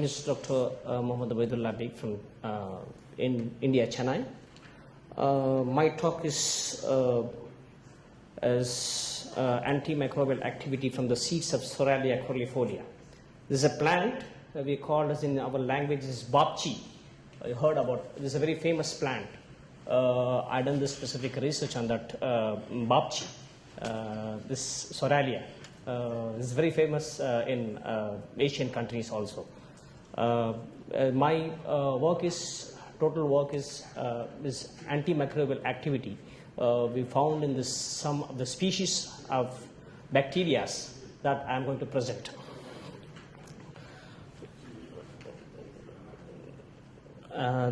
name is Dr. Mohamed Obiedullah Baig from in India, Chennai. My talk is antimicrobial activity from the seeds of Salmonella cordifolia. This is a plant we call as in our language is babchi. You heard about this is a very famous plant. I done this specific research on that babchi. This Salmonella is very famous in Asian countries also. My total work is antimicrobial activity. We found in this some of the species of bacteria that I am going to present.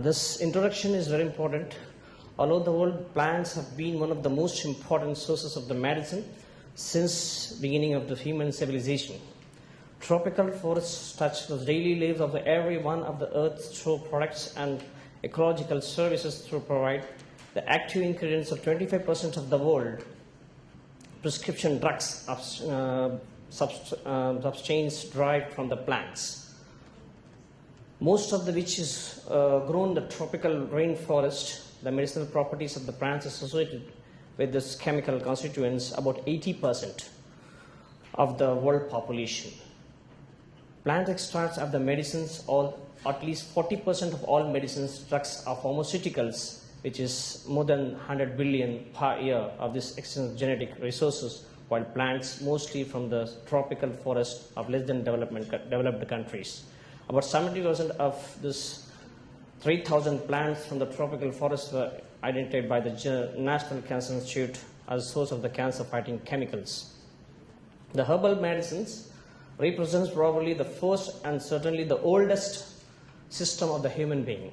This introduction is very important. All over the world, plants have been one of the most important sources of the medicine since beginning of the human civilization. Tropical forests touch the daily lives of every one of the earth through products and ecological services to provide the active ingredients of 25% of the world prescription drugs of substances derived from the plants. Most of the which is grown in the tropical rainforest. The medicinal properties of the plants associated with this chemical constituents about 80% of the world population. Plant extracts of the medicines, or at least 40% of all medicines, drugs, or pharmaceuticals, which is more than 100 billion per year of this extensive genetic resources, while plants mostly from the tropical forest of less than developed countries. About 70% of this 3,000 plants from the tropical forest were identified by the National Cancer Institute as a source of the cancer-fighting chemicals. The herbal medicines represents probably the first and certainly the oldest system of the human being.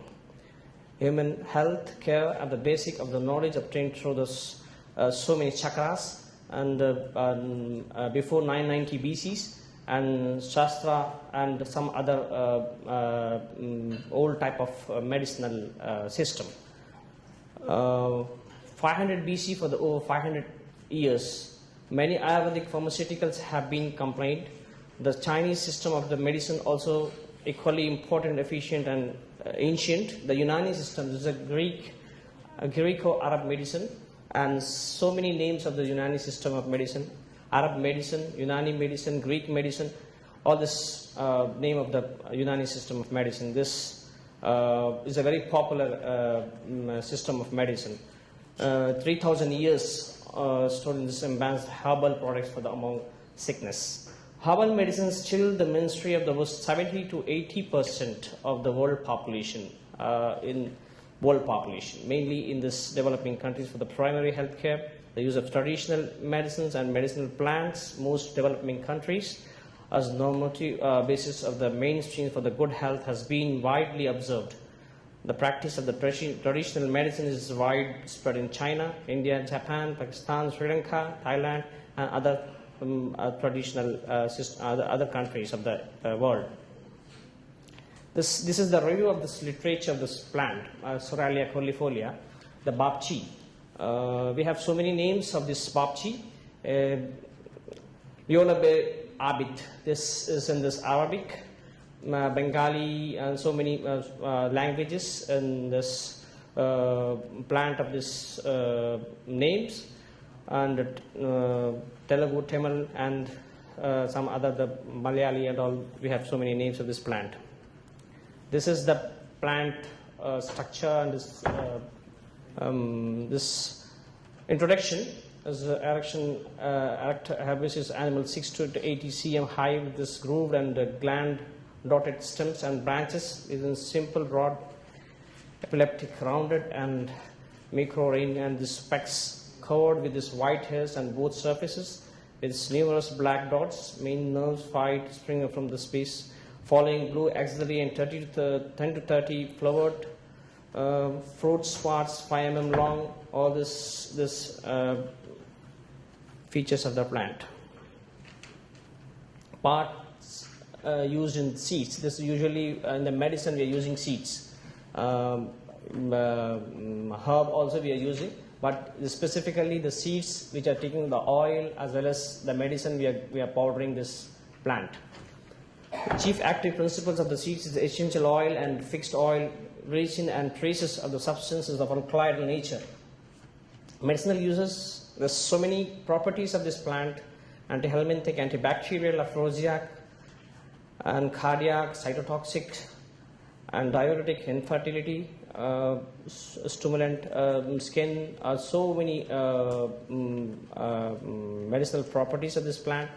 Human health care are the basic of the knowledge obtained through this so many chakras and before 990 BC. And Shastra and some other old type of medicinal system. 500 BC for the over 500 years, many Ayurvedic pharmaceuticals have been combined. The Chinese system of the medicine also equally important, efficient, and ancient. The Unani system is a Greco-Arab medicine, and so many names of the Unani system of medicine. Arab medicine, Unani medicine, Greek medicine, all this name of the Unani system of medicine. This is a very popular system of medicine. 3,000 years stored in this advanced herbal products for the among sickness. Herbal medicines chill the ministry of the 70 to 80% of the world population mainly in this developing countries for the primary health care. The use of traditional medicines and medicinal plants, most developing countries, as normative basis of the mainstream for the good health has been widely observed. The practice of the traditional medicine is widespread in China, India, Japan, Pakistan, Sri Lanka, Thailand, and other traditional other countries of the world. This is the review of this literature of this plant, Salmonella cordifolia, the babchi. We have so many names of this babchi. Yolabe Abid, this is in this Arabic, Bengali, and so many languages in this plant of this names, and Telugu, Tamil, and some other, the Malayali and all. We have so many names of this plant. This is the plant structure and this. This introduction is erection herbaceous animal 60 to 80 cm high with this grooved and gland dotted stems and branches within simple broad epileptic rounded and micro-ring, and the specks covered with this white hairs on both surfaces with numerous black dots. Main nerves fight spring from the space following blue axillary and 10 to 30 flowered fruit spots 5 mm long. All this features of the plant. Parts used in seeds. This usually in the medicine we are using seeds. Herb also we are using, but specifically the seeds which are taking the oil as well as the medicine we are powdering this plant. Chief active principles of the seeds is the essential oil and fixed oil, resin and traces of the substances of alkaloidal nature. Medicinal uses, there's so many properties of this plant: antihelminthic, antibacterial, aphrodisiac, and cardiac, cytotoxic, and diuretic, infertility, stimulant, skin. So many medicinal properties of this plant.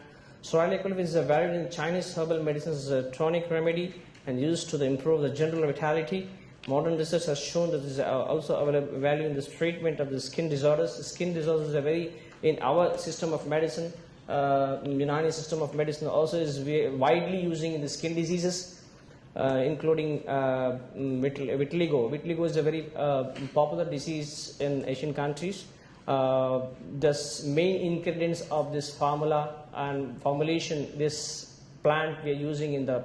Soraya Colife is valued in Chinese herbal medicine as a tonic remedy and used to improve the general vitality. Modern research has shown that there is also available value in this treatment of the skin disorders. Skin disorders are very, in our system of medicine, Unani system of medicine also is widely using in the skin diseases, including vitiligo. Vitiligo is a very popular disease in Asian countries. The main ingredients of this formula and formulation, this plant we are using in the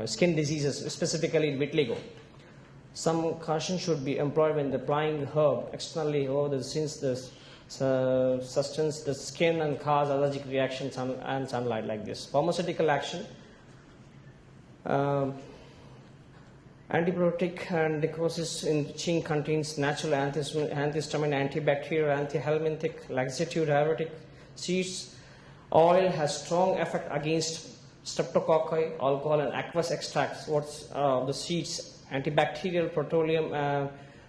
skin diseases, specifically in vitiligo. Some caution should be employed when applying the herb externally, since the substance the skin and cause allergic reactions and sunlight like this. Pharmaceutical action. Antibiotic and necrosis in Qing contains natural antihistamine, antibacterial, antihelminthic, laxative, diuretic. Seeds oil has strong effect against streptococci, alcohol, and aqueous extracts. What's the seeds? Antibacterial,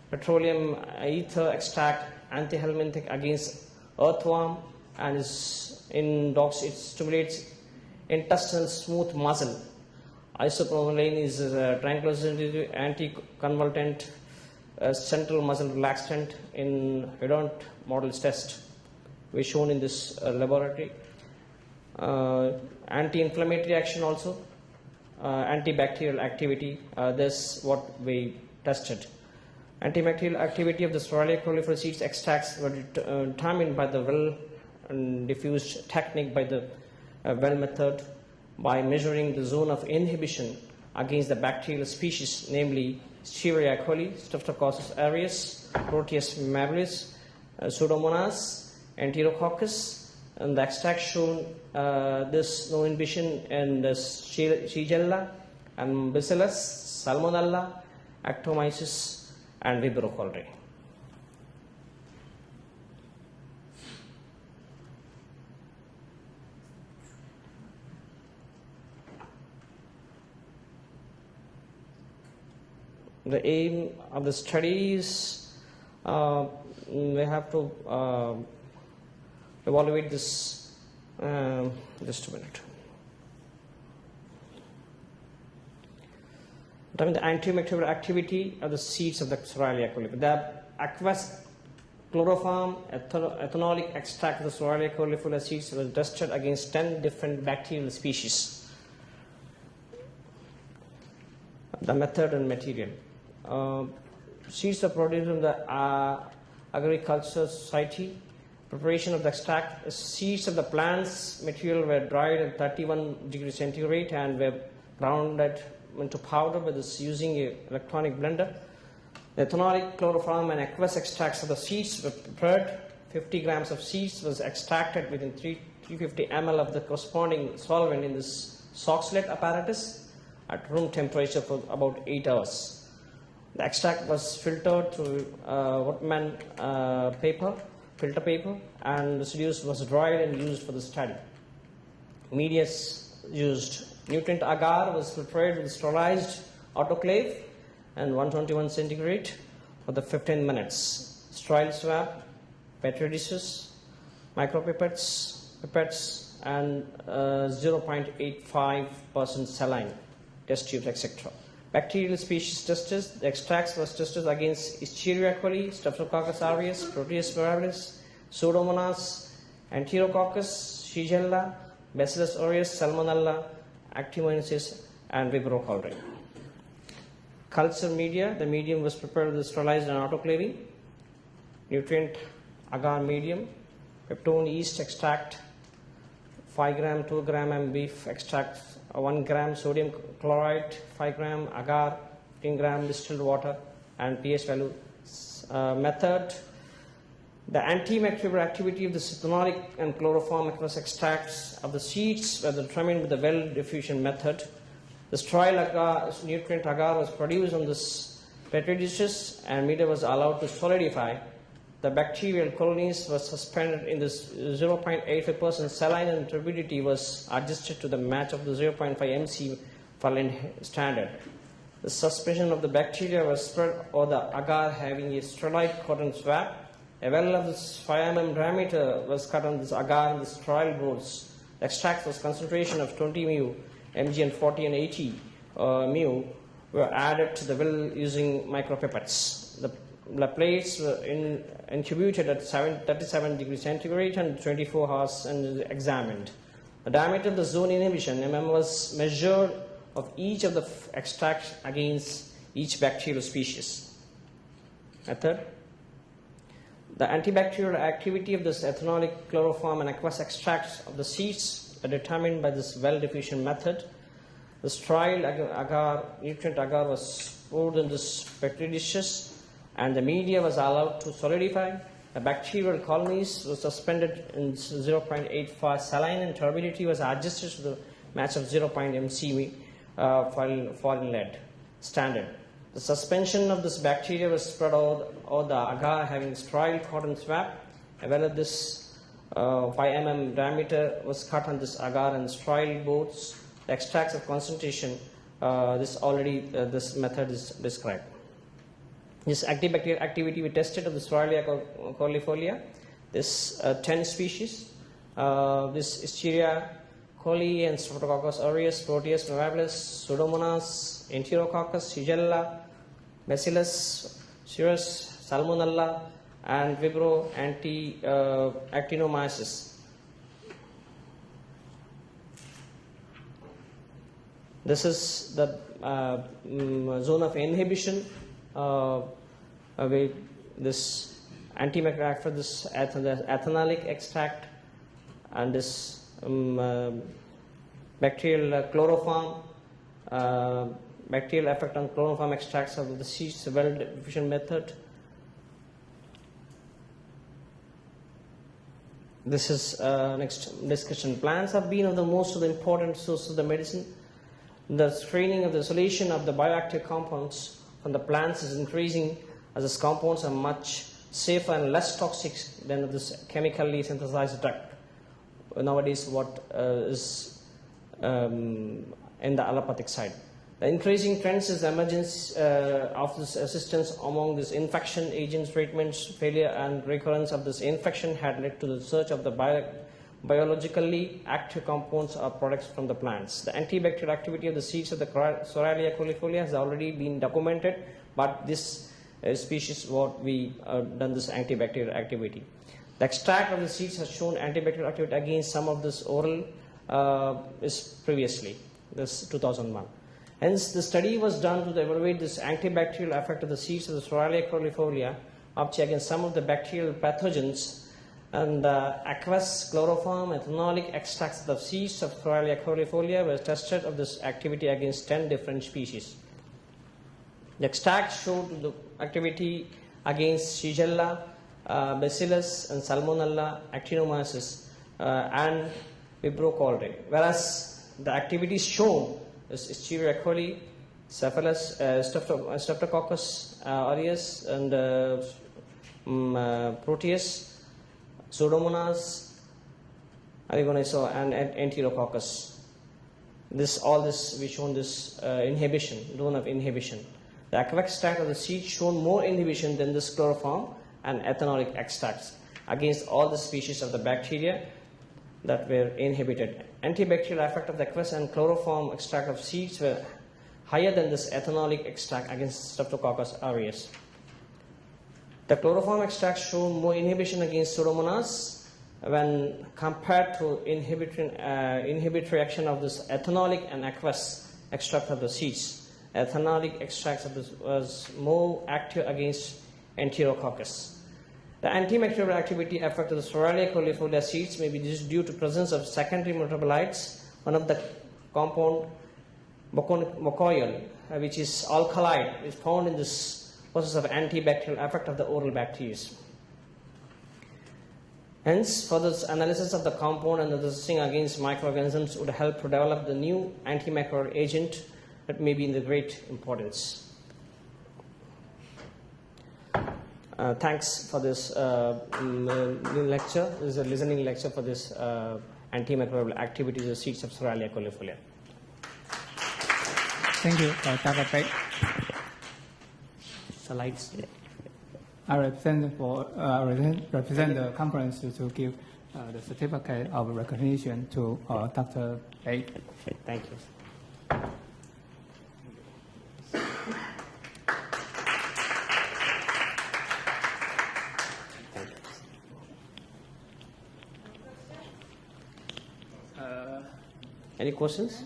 petroleum ether extract, antihelminthic against earthworm, and in dogs it stimulates intestinal smooth muscle. Isoprolane is a tranquilizer, anticonvulsant, central muscle relaxant in Hedont models test, we shown in this laboratory. Anti-inflammatory action also, antibacterial activity. This what we tested. Antibacterial activity of the Soraya Colife seeds extracts were determined by the well diffused technique by the well method, by measuring the zone of inhibition against the bacterial species, namely Shigella coli, Streptococcus aureus, Proteus mirabilis, Pseudomonas, Enterococcus, and the extract shown this no inhibition in the Shigella and Mesillas, Salmonella, Actinomyces, and Vibrio cholerae. The aim of the study is we have to evaluate this. Just a minute. Determine the antimicrobial activity of the seeds of the Soraya Colife. The aqueous chloroform ethanolic extract of the Soraya Colife seeds was tested against 10 different bacterial species. The method and material. Seeds are produced in the Agriculture Society. Preparation of the extract. Seeds of the plants material were dried at 31 degrees centigrade and were grounded into powder by this using an electronic blender. The ethanolic chloroform and aqueous extracts of the seeds were prepared. 50 grams of seeds was extracted within 350 ml of the corresponding solvent in this Soxhlet apparatus at room temperature for about 8 hours. The extract was filtered through Whitman filter paper, and the residue was dried and used for the study. Media used. Nutrient agar was prepared with sterilized autoclave and 121 centigrade for the 15 minutes. Sterile swab, petri dishes, micropipettes, and 0.85% saline, test tubes, etc. Bacterial species tested. The extracts was tested against Escherichia coli, Streptococcus aureus, Proteus mirabilis, Pseudomonas, Enterococcus, Shigella, Bacillus aureus, Salmonella, Actinomyces, and Vibrio cholerae. Culture media. The medium was prepared with sterilized and autoclaving. Nutrient agar medium. Peptone yeast extract. 5 gram, 2 gram and beef extract. 1 gram sodium chloride, 5 gram agar, 10 gram distilled water, and pH value. Method. The antimicrobial activity of the ethanolic and chloroform aqueous extracts of the seeds were determined with the well diffusion method. The sterile agar, nutrient agar was produced on this petri dishes and media was allowed to solidify. The bacterial colonies were suspended in this 0.85% saline and turbidity was adjusted to the match of the 0.5 mc Fahrenheit standard. The suspension of the bacteria was spread over the agar having a sterile cotton swab. A well of this 5 mm diameter was cut on this agar in the sterile boards. The extract was concentration of 20 mu, mg and 40 and 80 mu were added to the well using micropipettes. The plates were incubated at 37 degrees centigrade and 24 hours and examined. The diameter of the zone inhibition was measured of each of the extracts against each bacterial species. Method. The antibacterial activity of this ethanolic, chloroform and aqueous extracts of the seeds are determined by this well diffusion method. The sterile agar, nutrient agar was poured in this petri dishes and the media was allowed to solidify. The bacterial colonies were suspended in 0.85 saline and turbidity was adjusted to the match of 0.0 mc foreign lead standard. The suspension of this bacteria was spread over the agar having sterile cotton swab. A well of this 5 mm diameter was cut on this agar and sterile boards. The extracts of concentration, this method is described. This antibacterial activity we tested of the Swirlia caulifolia, this 10 species, this Escherichia coli and Streptococcus aureus, Proteus, Mesillas, Pseudomonas, Enterococcus, Shigella, Mesillas, Cirrus, Salmonella, and Vibrio Actinomyces. This is the zone of inhibition where this antimicrobial after this the ethanolic extract and this bacterial chloroform, bacterial effect on chloroform extracts of the seeds, well diffusion method. This is next discussion. Plants have been of the most of the important sources of the medicine. The screening of the isolation of the bioactive compounds from the plants is increasing as these compounds are much safer and less toxic than this chemically synthesized drug. Nowadays, what is in the allopathic side. The increasing trends is the emergence of this assistance among these infection agents, treatments, failure and recurrence of this infection had led to the search of the biologically active compounds or products from the plants. The antibacterial activity of the seeds of the Swirlia caulifolia has already been documented, but this species what we done this antibacterial activity. The extract of the seeds has shown antibacterial activity against some of this oral is previously, this 2001. Hence, the study was done to evaluate this antibacterial effect of the seeds of the Swirlia caulifolia against some of the bacterial pathogens. And the aqueous, chloroform, ethanolic extracts of the seeds of Swirlia caulifolia were tested of this activity against 10 different species. The extract showed the activity against Shigella, Mesillas, and Salmonella, Actinomyces, and Vibrio, whereas the activities shown is Escherichia coli, Cephalus, Streptococcus aureus, and Proteus, Pseudomonas, Arigoneso, and Enterococcus. All this we shown this inhibition, zone of inhibition. The aqueous extract of the seed shown more inhibition than this chloroform and ethanolic extracts against all the species of the bacteria that were inhibited. Antibacterial effect of the aqueous and chloroform extract of seeds were higher than this ethanolic extract against Streptococcus aureus. The chloroform extract showed more inhibition against Pseudomonas when compared to inhibitory action of this ethanolic and aqueous extract of the seeds. Ethanolic extracts of this was more active against Enterococcus. The antimicrobial activity effect of the Swirlia caulifolia seeds may be due to presence of secondary metabolites. One of the compound bocoyl, which is alkaloid, is found in this process of antibacterial effect of the oral bacteria. Hence, further analysis of the compound and the resisting against microorganisms would help to develop the new antimicrobial agent that may be in the great importance. Thanks for this new lecture. This is a listening lecture for this antimicrobial activities of seeds of Soralia caulifolia. Thank you, Dr. Baig. Slides. I represent the conference to give the certificate of recognition to Dr. Baig. Thank you. Any questions?